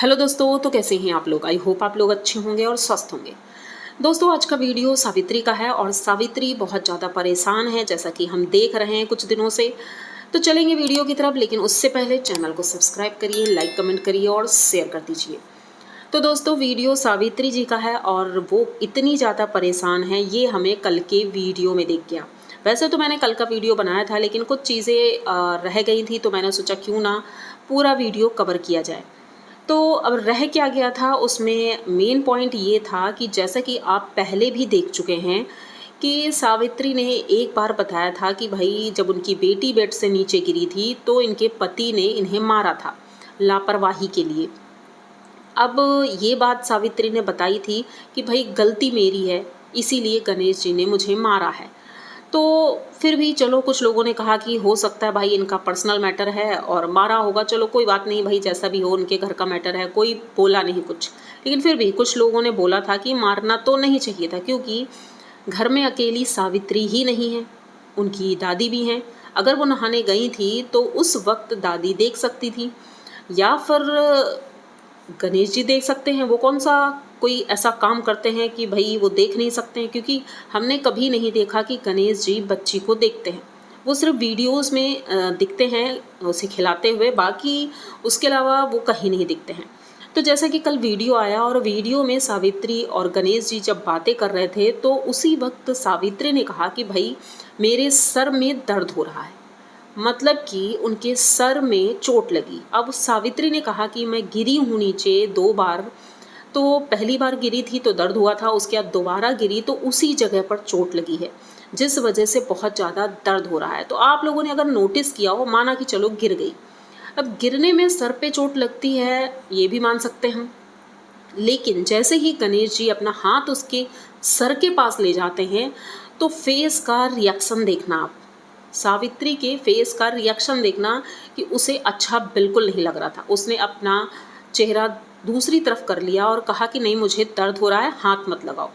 Hello दोस्तों, तो कैसे हैं आप लोग। आई होप आप लोग अच्छे होंगे और स्वस्थ होंगे। दोस्तों, आज का वीडियो सावित्री का है और सावित्री बहुत ज़्यादा परेशान है, जैसा कि हम देख रहे हैं कुछ दिनों से। तो चलेंगे वीडियो की तरफ, लेकिन उससे पहले चैनल को सब्सक्राइब करिए, लाइक कमेंट करिए और शेयर कर दीजिए। तो दोस्तों, वीडियो सावित्री जी का है और वो इतनी ज़्यादा परेशान है, ये हमें कल के वीडियो में दिख गया। वैसे तो मैंने कल का वीडियो बनाया था, लेकिन कुछ चीज़ें रह गई थी, तो मैंने सोचा क्यों ना पूरा वीडियो कवर किया जाए। तो अब रह क्या गया था, उसमें मेन पॉइंट ये था कि जैसा कि आप पहले भी देख चुके हैं कि सावित्री ने एक बार बताया था कि भाई जब उनकी बेटी बेड से नीचे गिरी थी तो इनके पति ने इन्हें मारा था लापरवाही के लिए। अब ये बात सावित्री ने बताई थी कि भाई गलती मेरी है, इसीलिए गणेश जी ने मुझे मारा है। तो फिर भी चलो, कुछ लोगों ने कहा कि हो सकता है भाई इनका पर्सनल मैटर है और मारा होगा, चलो कोई बात नहीं भाई, जैसा भी हो उनके घर का मैटर है, कोई बोला नहीं कुछ। लेकिन फिर भी कुछ लोगों ने बोला था कि मारना तो नहीं चाहिए था, क्योंकि घर में अकेली सावित्री ही नहीं है, उनकी दादी भी हैं। अगर वो नहाने गई थी तो उस वक्त दादी देख सकती थी, या फिर गणेश जी देख सकते हैं। वो कौन सा कोई ऐसा काम करते हैं कि भाई वो देख नहीं सकते हैं, क्योंकि हमने कभी नहीं देखा कि गणेश जी बच्ची को देखते हैं। वो सिर्फ वीडियोस में दिखते हैं उसे खिलाते हुए, बाकी उसके अलावा वो कहीं नहीं दिखते हैं। तो जैसा कि कल वीडियो आया और वीडियो में सावित्री और गणेश जी जब बातें कर रहे थे, तो उसी वक्त सावित्री ने कहा कि भाई मेरे सर में दर्द हो रहा है, मतलब कि उनके सर में चोट लगी। अब सावित्री ने कहा कि मैं गिरी हूँ नीचे 2 बार, तो पहली बार गिरी थी तो दर्द हुआ था, उसके बाद दोबारा गिरी तो उसी जगह पर चोट लगी है, जिस वजह से बहुत ज़्यादा दर्द हो रहा है। तो आप लोगों ने अगर नोटिस किया हो, माना कि चलो गिर गई, अब गिरने में सर पे चोट लगती है ये भी मान सकते हैं, लेकिन जैसे ही गणेश जी अपना हाथ उसके सर के पास ले जाते हैं तो फेस का रिएक्शन देखना आप, सावित्री के फेस का रिएक्शन देखना कि उसे अच्छा बिल्कुल नहीं लग रहा था। उसने अपना चेहरा दूसरी तरफ कर लिया और कहा कि नहीं, मुझे दर्द हो रहा है, हाथ मत लगाओ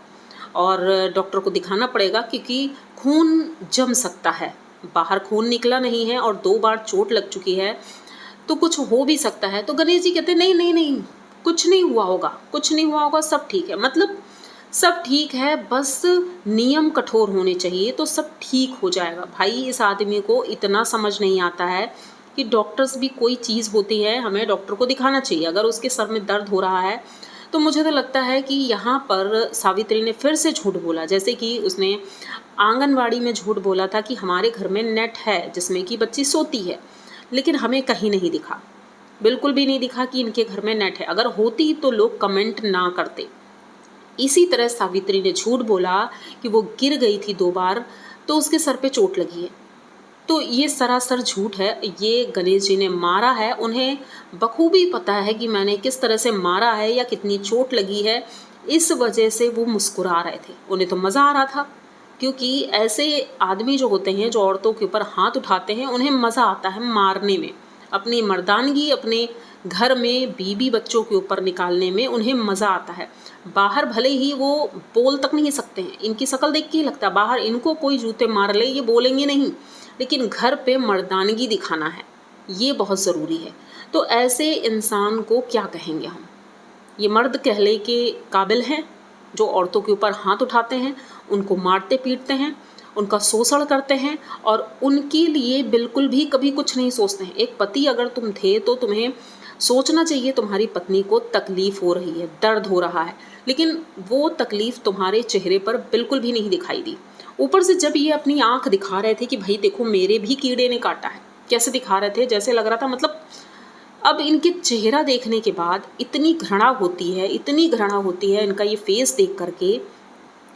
और डॉक्टर को दिखाना पड़ेगा, क्योंकि खून जम सकता है। बाहर खून निकला नहीं है और 2 बार चोट लग चुकी है, तो कुछ हो भी सकता है। तो गणेश जी कहते नहीं नहीं नहीं, कुछ नहीं हुआ होगा, कुछ नहीं हुआ होगा, सब ठीक है। मतलब सब ठीक है, बस नियम कठोर होने चाहिए तो सब ठीक हो जाएगा। भाई इस आदमी को इतना समझ नहीं आता है कि डॉक्टर्स भी कोई चीज़ होती है, हमें डॉक्टर को दिखाना चाहिए। अगर उसके सर में दर्द हो रहा है तो मुझे तो लगता है कि यहाँ पर सावित्री ने फिर से झूठ बोला, जैसे कि उसने आंगनवाड़ी में झूठ बोला था कि हमारे घर में नेट है जिसमें कि बच्ची सोती है, लेकिन हमें कहीं नहीं दिखा, बिल्कुल भी नहीं दिखा कि इनके घर में नेट है। अगर होती तो लोग कमेंट ना करते। इसी तरह सावित्री ने झूठ बोला कि वो गिर गई थी 2 बार तो उसके सर पे चोट लगी है। तो ये सरासर झूठ है, ये गणेश जी ने मारा है। उन्हें बखूबी पता है कि मैंने किस तरह से मारा है या कितनी चोट लगी है, इस वजह से वो मुस्कुरा रहे थे। उन्हें तो मज़ा आ रहा था, क्योंकि ऐसे आदमी जो होते हैं जो औरतों के ऊपर हाथ उठाते हैं, उन्हें मज़ा आता है मारने में, अपनी मर्दानगी अपने घर में बीबी बच्चों के ऊपर निकालने में उन्हें मज़ा आता है। बाहर भले ही वो बोल तक नहीं सकते हैं, इनकी शक्ल देख के ही लगता है बाहर इनको कोई जूते मार ले ये बोलेंगे नहीं, लेकिन घर पे मर्दानगी दिखाना है, ये बहुत ज़रूरी है। तो ऐसे इंसान को क्या कहेंगे हम, ये मर्द कहले के काबिल हैं जो औरतों के ऊपर हाथ उठाते हैं, उनको मारते पीटते हैं, उनका शोषण करते हैं और उनके लिए बिल्कुल भी कभी कुछ नहीं सोचते हैं। एक पति अगर तुम थे तो तुम्हें सोचना चाहिए तुम्हारी पत्नी को तकलीफ़ हो रही है, दर्द हो रहा है, लेकिन वो तकलीफ़ तुम्हारे चेहरे पर बिल्कुल भी नहीं दिखाई दी। ऊपर से जब ये अपनी आँख दिखा रहे थे कि भाई देखो मेरे भी कीड़े ने काटा है, कैसे दिखा रहे थे, जैसे लग रहा था मतलब अब इनके चेहरा देखने के बाद इतनी घृणा होती है, इतनी घृणा होती है इनका ये फेस देख करके,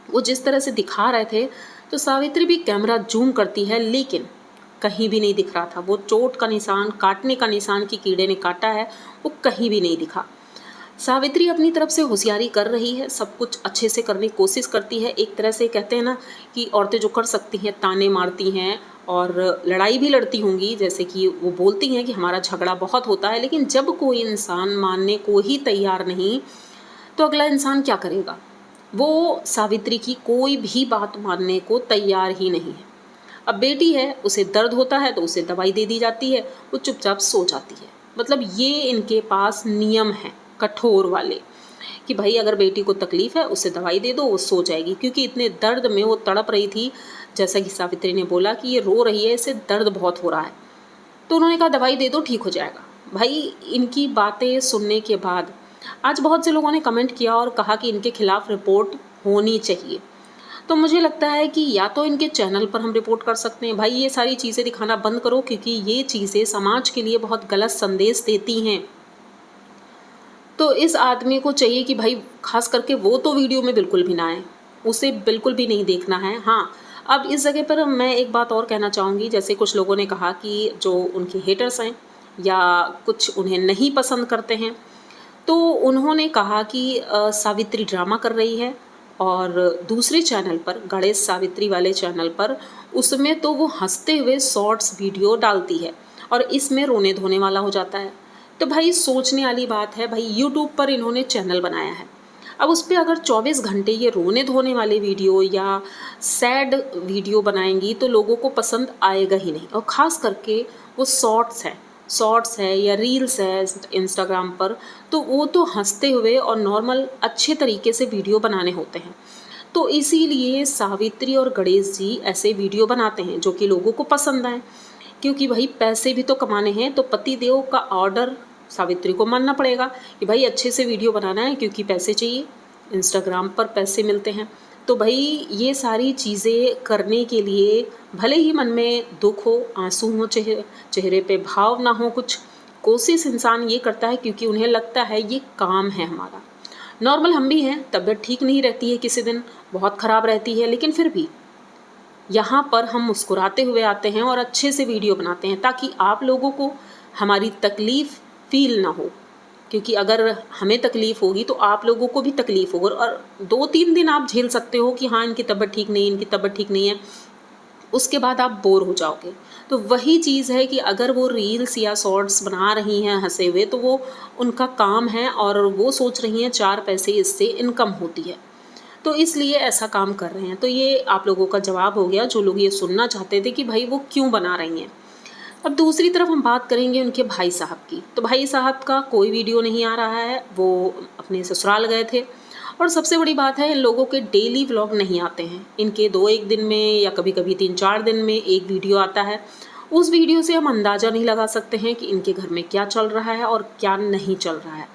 वो जिस तरह से दिखा रहे थे। तो सावित्री भी कैमरा जूम करती है, लेकिन कहीं भी नहीं दिख रहा था वो चोट का निशान, काटने का निशान कि कीड़े ने काटा है, वो कहीं भी नहीं दिखा। सावित्री अपनी तरफ से होशियारी कर रही है, सब कुछ अच्छे से करने की कोशिश करती है। एक तरह से कहते हैं ना कि औरतें जो कर सकती हैं, ताने मारती हैं और लड़ाई भी लड़ती होंगी, जैसे कि वो बोलती हैं कि हमारा झगड़ा बहुत होता है, लेकिन जब कोई इंसान मानने को ही तैयार नहीं तो अगला इंसान क्या करेगा। वो सावित्री की कोई भी बात मानने को तैयार ही नहीं है। अब बेटी है, उसे दर्द होता है तो उसे दवाई दे दी जाती है, वो चुपचाप सो जाती है। मतलब ये इनके पास नियम है, कठोर वाले, कि भाई अगर बेटी को तकलीफ़ है उसे दवाई दे दो, वो सो जाएगी। क्योंकि इतने दर्द में वो तड़प रही थी, जैसा कि सावित्री ने बोला कि ये रो रही है, इसे दर्द बहुत हो रहा है। तो उन्होंने कहा दवाई दे दो, ठीक हो जाएगा। भाई इनकी बातें सुनने के बाद आज बहुत से लोगों ने कमेंट किया और कहा कि इनके खिलाफ रिपोर्ट होनी चाहिए। तो मुझे लगता है कि या तो इनके चैनल पर हम रिपोर्ट कर सकते हैं, भाई ये सारी चीज़ें दिखाना बंद करो, क्योंकि ये चीज़ें समाज के लिए बहुत गलत संदेश देती हैं। तो इस आदमी को चाहिए कि भाई खास करके वो तो वीडियो में बिल्कुल भी ना आए, उसे बिल्कुल भी नहीं देखना है। हाँ, अब इस जगह पर मैं एक बात और कहना चाहूँगी, जैसे कुछ लोगों ने कहा कि जो उनके हेटर्स हैं या कुछ उन्हें नहीं पसंद करते हैं, तो उन्होंने कहा कि सावित्री ड्रामा कर रही है, और दूसरे चैनल पर गणेश सावित्री वाले चैनल पर उसमें तो वो हंसते हुए शॉर्ट्स वीडियो डालती है और इसमें रोने धोने वाला हो जाता है। तो भाई सोचने वाली बात है, भाई यूट्यूब पर इन्होंने चैनल बनाया है, अब उस पर अगर 24 घंटे ये रोने धोने वाले वीडियो या सैड वीडियो बनाएंगी तो लोगों को पसंद आएगा ही नहीं। और ख़ास करके वो शॉर्ट्स है या रील्स है इंस्टाग्राम पर, तो वो तो हंसते हुए और नॉर्मल अच्छे तरीके से वीडियो बनाने होते हैं। तो इसीलिए सावित्री और गणेश जी ऐसे वीडियो बनाते हैं जो कि लोगों को पसंद आए, क्योंकि भाई पैसे भी तो कमाने हैं। तो पति देव का ऑर्डर सावित्री को मानना पड़ेगा कि भाई अच्छे से वीडियो बनाना है, क्योंकि पैसे चाहिए, इंस्टाग्राम पर पैसे मिलते हैं। तो भाई ये सारी चीज़ें करने के लिए भले ही मन में दुख हो, आंसू हो, चेहरे पे भाव ना हो, कुछ कोशिश इंसान ये करता है, क्योंकि उन्हें लगता है ये काम है हमारा। नॉर्मल हम भी हैं, तबीयत ठीक नहीं रहती है, किसी दिन बहुत ख़राब रहती है, लेकिन फिर भी यहाँ पर हम मुस्कुराते हुए आते हैं और अच्छे से वीडियो बनाते हैं, ताकि आप लोगों को हमारी तकलीफ़ फील ना हो। क्योंकि अगर हमें तकलीफ़ होगी तो आप लोगों को भी तकलीफ़ होगी, और 2-3 दिन आप झेल सकते हो कि हाँ इनकी तबीयत ठीक नहीं, इनकी तबीयत ठीक नहीं है, उसके बाद आप बोर हो जाओगे। तो वही चीज़ है कि अगर वो रील्स या शॉर्ट्स बना रही हैं हंसे हुए, तो वो उनका काम है और वो सोच रही हैं 4 पैसे इससे इनकम होती है, तो इसलिए ऐसा काम कर रहे हैं। तो ये आप लोगों का जवाब हो गया, जो लोग ये सुनना चाहते थे कि भाई वो क्यों बना रही हैं। अब दूसरी तरफ हम बात करेंगे उनके भाई साहब की। तो भाई साहब का कोई वीडियो नहीं आ रहा है, वो अपने ससुराल गए थे। और सबसे बड़ी बात है, इन लोगों के डेली व्लॉग नहीं आते हैं, इनके 2-1 दिन में या कभी कभी 3-4 दिन में एक वीडियो आता है। उस वीडियो से हम अंदाज़ा नहीं लगा सकते हैं कि इनके घर में क्या चल रहा है और क्या नहीं चल रहा है।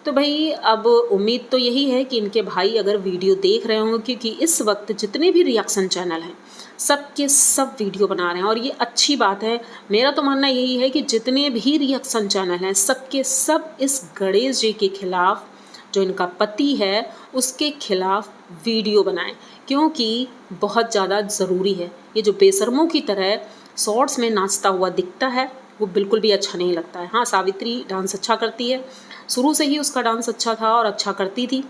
तो भाई अब उम्मीद तो यही है कि इनके भाई अगर वीडियो देख रहे होंगे, क्योंकि इस वक्त जितने भी रिएक्शन चैनल हैं सब के सब वीडियो बना रहे हैं, और ये अच्छी बात है। मेरा तो मानना यही है कि जितने भी रिएक्शन चैनल हैं सब के सब इस गणेश जी के खिलाफ़, जो इनका पति है उसके खिलाफ़ वीडियो बनाएं, क्योंकि बहुत ज़्यादा ज़रूरी है। ये जो बेशर्मों की तरह शॉर्ट्स में नाचता हुआ दिखता है वो बिल्कुल भी अच्छा नहीं लगता है। हाँ, सावित्री डांस अच्छा करती है, शुरू से ही उसका डांस अच्छा था और अच्छा करती थी,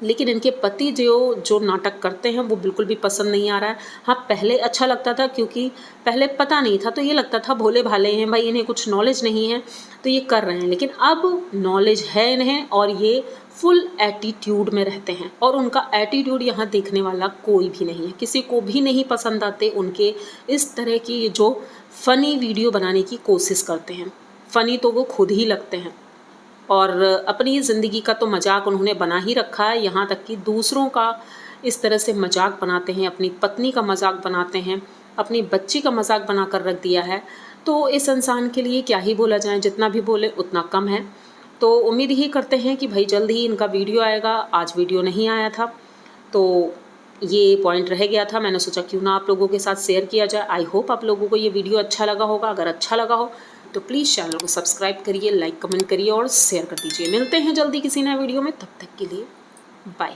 लेकिन इनके पति जो नाटक करते हैं वो बिल्कुल भी पसंद नहीं आ रहा है। हाँ, पहले अच्छा लगता था, क्योंकि पहले पता नहीं था तो ये लगता था भोले भाले हैं भाई, इन्हें कुछ नॉलेज नहीं है तो ये कर रहे हैं, लेकिन अब नॉलेज है इन्हें और ये फुल एटीट्यूड में रहते हैं, और उनका एटीट्यूड यहाँ देखने वाला कोई भी नहीं है, किसी को भी नहीं पसंद आते उनके इस तरह की जो फ़नी वीडियो बनाने की कोशिश करते हैं। फ़नी तो वो खुद ही लगते हैं, और अपनी ज़िंदगी का तो मजाक उन्होंने बना ही रखा है, यहाँ तक कि दूसरों का इस तरह से मजाक बनाते हैं, अपनी पत्नी का मजाक बनाते हैं, अपनी बच्ची का मजाक बना कर रख दिया है। तो इस इंसान के लिए क्या ही बोला जाए, जितना भी बोले उतना कम है। तो उम्मीद ही करते हैं कि भाई जल्द ही इनका वीडियो आएगा। आज वीडियो नहीं आया था तो ये पॉइंट रह गया था, मैंने सोचा क्यों ना आप लोगों के साथ शेयर किया जाए। आई होप आप लोगों को ये वीडियो अच्छा लगा होगा। अगर अच्छा लगा हो तो प्लीज़ चैनल को सब्सक्राइब करिए, लाइक कमेंट करिए और शेयर कर दीजिए। मिलते हैं जल्दी किसी नए वीडियो में, तब तक के लिए बाय।